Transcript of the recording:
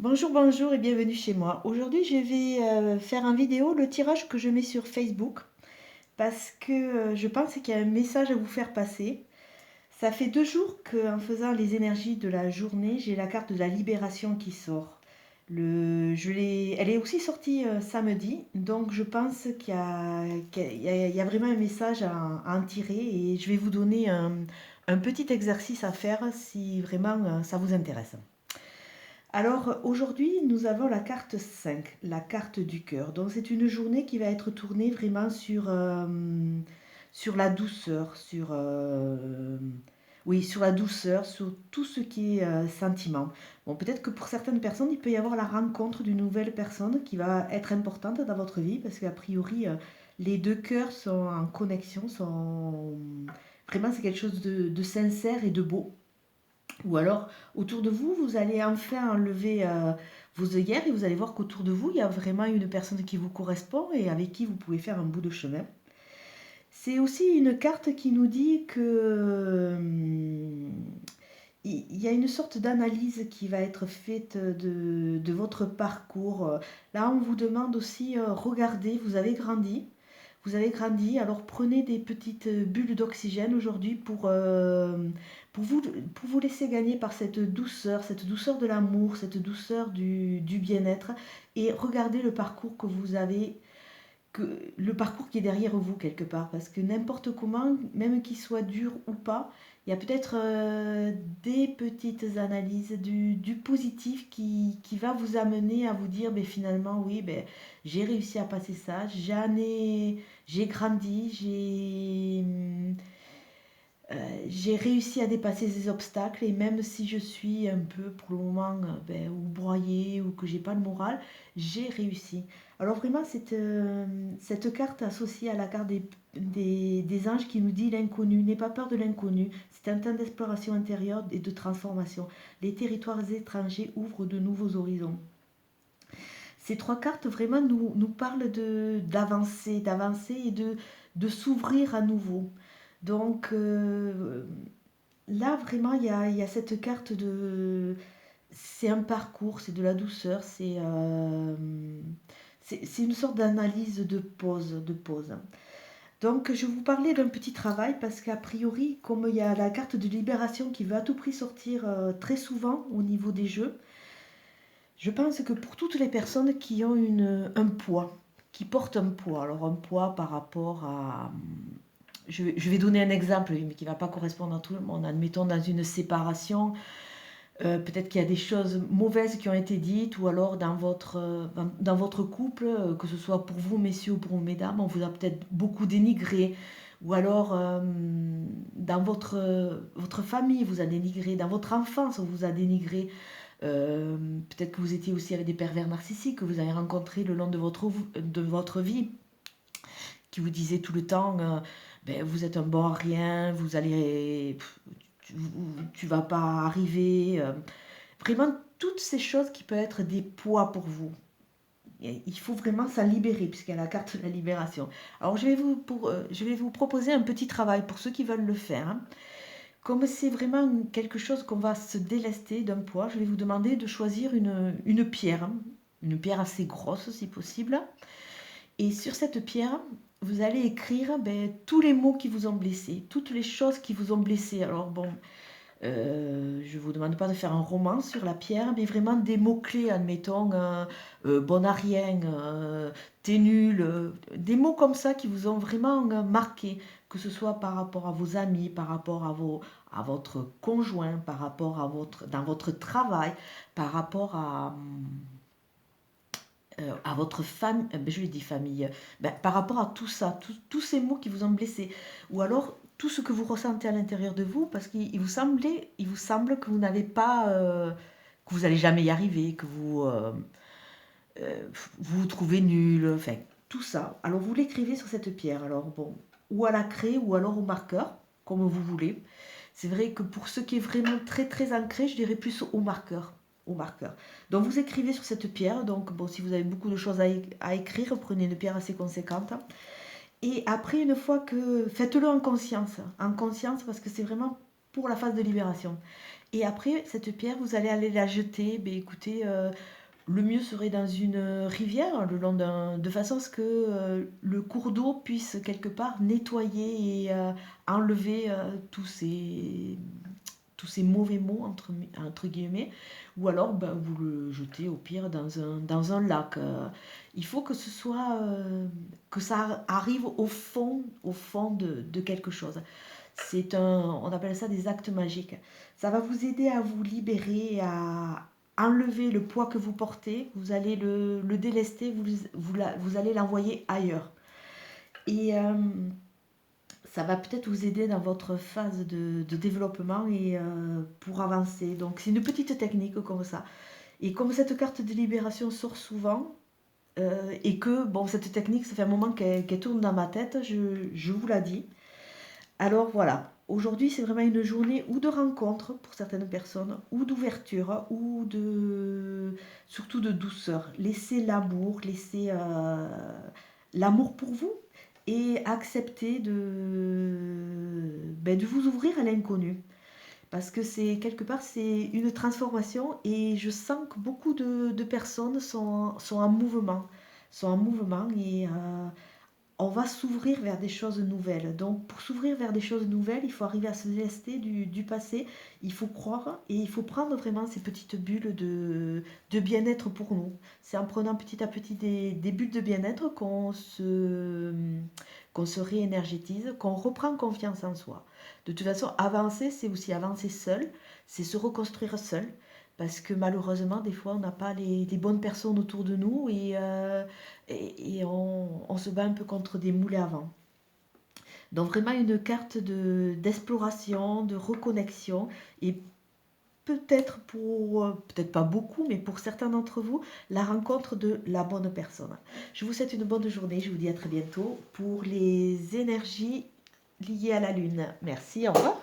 Bonjour, bonjour et bienvenue chez moi. Aujourd'hui, je vais faire un vidéo, le tirage que je mets sur Facebook, parce que je pense qu'il y a un message à vous faire passer. Ça fait 2 jours qu'en faisant les énergies de la journée, j'ai la carte de la libération qui sort. Elle est aussi sortie samedi, donc je pense qu'il y a vraiment un message à en tirer et je vais vous donner un petit exercice à faire si vraiment ça vous intéresse. Alors aujourd'hui, nous avons la carte 5, la carte du cœur. Donc c'est une journée qui va être tournée vraiment sur la douceur, oui, sur la douceur, sur tout ce qui est sentiment. Bon, peut-être que pour certaines personnes, il peut y avoir la rencontre d'une nouvelle personne qui va être importante dans votre vie parce qu'a priori, les deux cœurs sont en connexion, vraiment c'est quelque chose de sincère et de beau. Ou alors, autour de vous, vous allez enfin enlever vos œillères et vous allez voir qu'autour de vous, il y a vraiment une personne qui vous correspond et avec qui vous pouvez faire un bout de chemin. C'est aussi une carte qui nous dit que il y a une sorte d'analyse qui va être faite de votre parcours. Là, on vous demande aussi, regardez, vous avez grandi, alors prenez des petites bulles d'oxygène aujourd'hui pour vous laisser gagner par cette douceur de l'amour, cette douceur du bien-être, et regardez le parcours que vous avez, le parcours qui est derrière vous quelque part, parce que n'importe comment, même qu'il soit dur ou pas, il y a peut-être des petites analyses du positif qui va vous amener à vous dire, ben, finalement, oui, ben, j'ai réussi à passer ça, j'ai grandi, j'ai réussi à dépasser ces obstacles et même si je suis un peu pour le moment ben, ou broyée ou que j'ai pas le moral, j'ai réussi. Alors vraiment cette carte associée à la carte des anges qui nous dit l'inconnu, n'aie pas peur de l'inconnu, c'est un temps d'exploration intérieure et de transformation. Les territoires étrangers ouvrent de nouveaux horizons. Ces trois cartes vraiment nous parlent d'avancer et de s'ouvrir à nouveau. Donc là, vraiment, il y a cette carte de... C'est un parcours, c'est de la douceur, c'est une sorte d'analyse de pause. Donc, je vous parlais d'un petit travail parce qu'a priori, comme il y a la carte de libération qui veut à tout prix sortir très souvent au niveau des jeux, je pense que pour toutes les personnes qui ont un poids, qui portent un poids, alors un poids par rapport à, je vais donner un exemple, mais qui ne va pas correspondre à tout le monde. Admettons dans une séparation, peut-être qu'il y a des choses mauvaises qui ont été dites, ou alors dans votre couple, que ce soit pour vous, messieurs, ou pour vous, mesdames, on vous a peut-être beaucoup dénigré. Ou alors, dans votre famille, vous a dénigré. Dans votre enfance, on vous a dénigré. Peut-être que vous étiez aussi avec des pervers narcissiques que vous avez rencontrés le long de votre vie, qui vous disaient tout le temps ben, vous êtes un bon à rien, vous allez, tu vas pas arriver. Vraiment, toutes ces choses qui peuvent être des poids pour vous. Et il faut vraiment s'en libérer, puisqu'il y a la carte de la libération. Alors, je vais vous proposer un petit travail pour ceux qui veulent le faire. Hein. Comme c'est vraiment quelque chose qu'on va se délester d'un poids, je vais vous demander de choisir une pierre. Hein. Une pierre assez grosse, si possible. Et sur cette pierre, vous allez écrire ben, tous les mots qui vous ont blessé, toutes les choses qui vous ont blessé. Alors bon, je ne vous demande pas de faire un roman sur la pierre, mais vraiment des mots-clés, admettons, bon à rien, t'es nul, des mots comme ça qui vous ont vraiment marqué, que ce soit par rapport à vos amis, par rapport à votre conjoint, par rapport dans votre travail, par rapport à votre famille, je lui dis famille, ben, par rapport à tout ça, tous ces mots qui vous ont blessé, ou alors tout ce que vous ressentez à l'intérieur de vous, parce qu'il vous semble que vous n'avez pas, que vous n'allez jamais y arriver, que euh, vous vous trouvez nul, enfin tout ça. Alors vous l'écrivez sur cette pierre, alors bon, ou à la craie ou alors au marqueur, comme vous voulez. C'est vrai que pour ce qui est vraiment très très ancré, je dirais plus au marqueur. Au marqueur. Donc vous écrivez sur cette pierre. Donc bon, si vous avez beaucoup de choses à écrire, prenez une pierre assez conséquente. Et après, une fois que... Faites-le en conscience parce que c'est vraiment pour la phase de libération. Et après, cette pierre, vous allez aller la jeter. Ben, écoutez, le mieux serait dans une rivière, de façon à ce que le cours d'eau puisse quelque part nettoyer et enlever tous ces mauvais mots, entre guillemets, ou alors ben, vous le jetez au pire dans un lac. Il faut que que ça arrive au fond de quelque chose. On appelle ça des actes magiques. Ça va vous aider à vous libérer, à enlever le poids que vous portez. Vous allez le délester, vous allez l'envoyer ailleurs. Et ça va peut-être vous aider dans votre phase de développement et pour avancer. Donc c'est une petite technique comme ça. Et comme cette carte de libération sort souvent, et que bon, cette technique, ça fait un moment qu'elle tourne dans ma tête, je vous la dis. Alors voilà, aujourd'hui c'est vraiment une journée ou de rencontre pour certaines personnes, ou d'ouverture, surtout de douceur. Laissez l'amour, laissez l'amour pour vous et accepter de vous ouvrir à l'inconnu. Parce que c'est quelque part c'est une transformation et je sens que beaucoup de personnes sont en mouvement. Sont en mouvement et on va s'ouvrir vers des choses nouvelles. Donc pour s'ouvrir vers des choses nouvelles, il faut arriver à se délester du passé, il faut croire et il faut prendre vraiment ces petites bulles de bien-être pour nous. C'est en prenant petit à petit des bulles de bien-être qu'on se réénergétise, qu'on reprend confiance en soi. De toute façon, avancer, c'est aussi avancer seul, c'est se reconstruire seul. Parce que malheureusement, des fois, on n'a pas les bonnes personnes autour de nous et on se bat un peu contre des moulins à vent. Donc vraiment une carte d'exploration, de reconnexion et peut-être pas beaucoup, mais pour certains d'entre vous, la rencontre de la bonne personne. Je vous souhaite une bonne journée, je vous dis à très bientôt pour les énergies liées à la Lune. Merci, au revoir.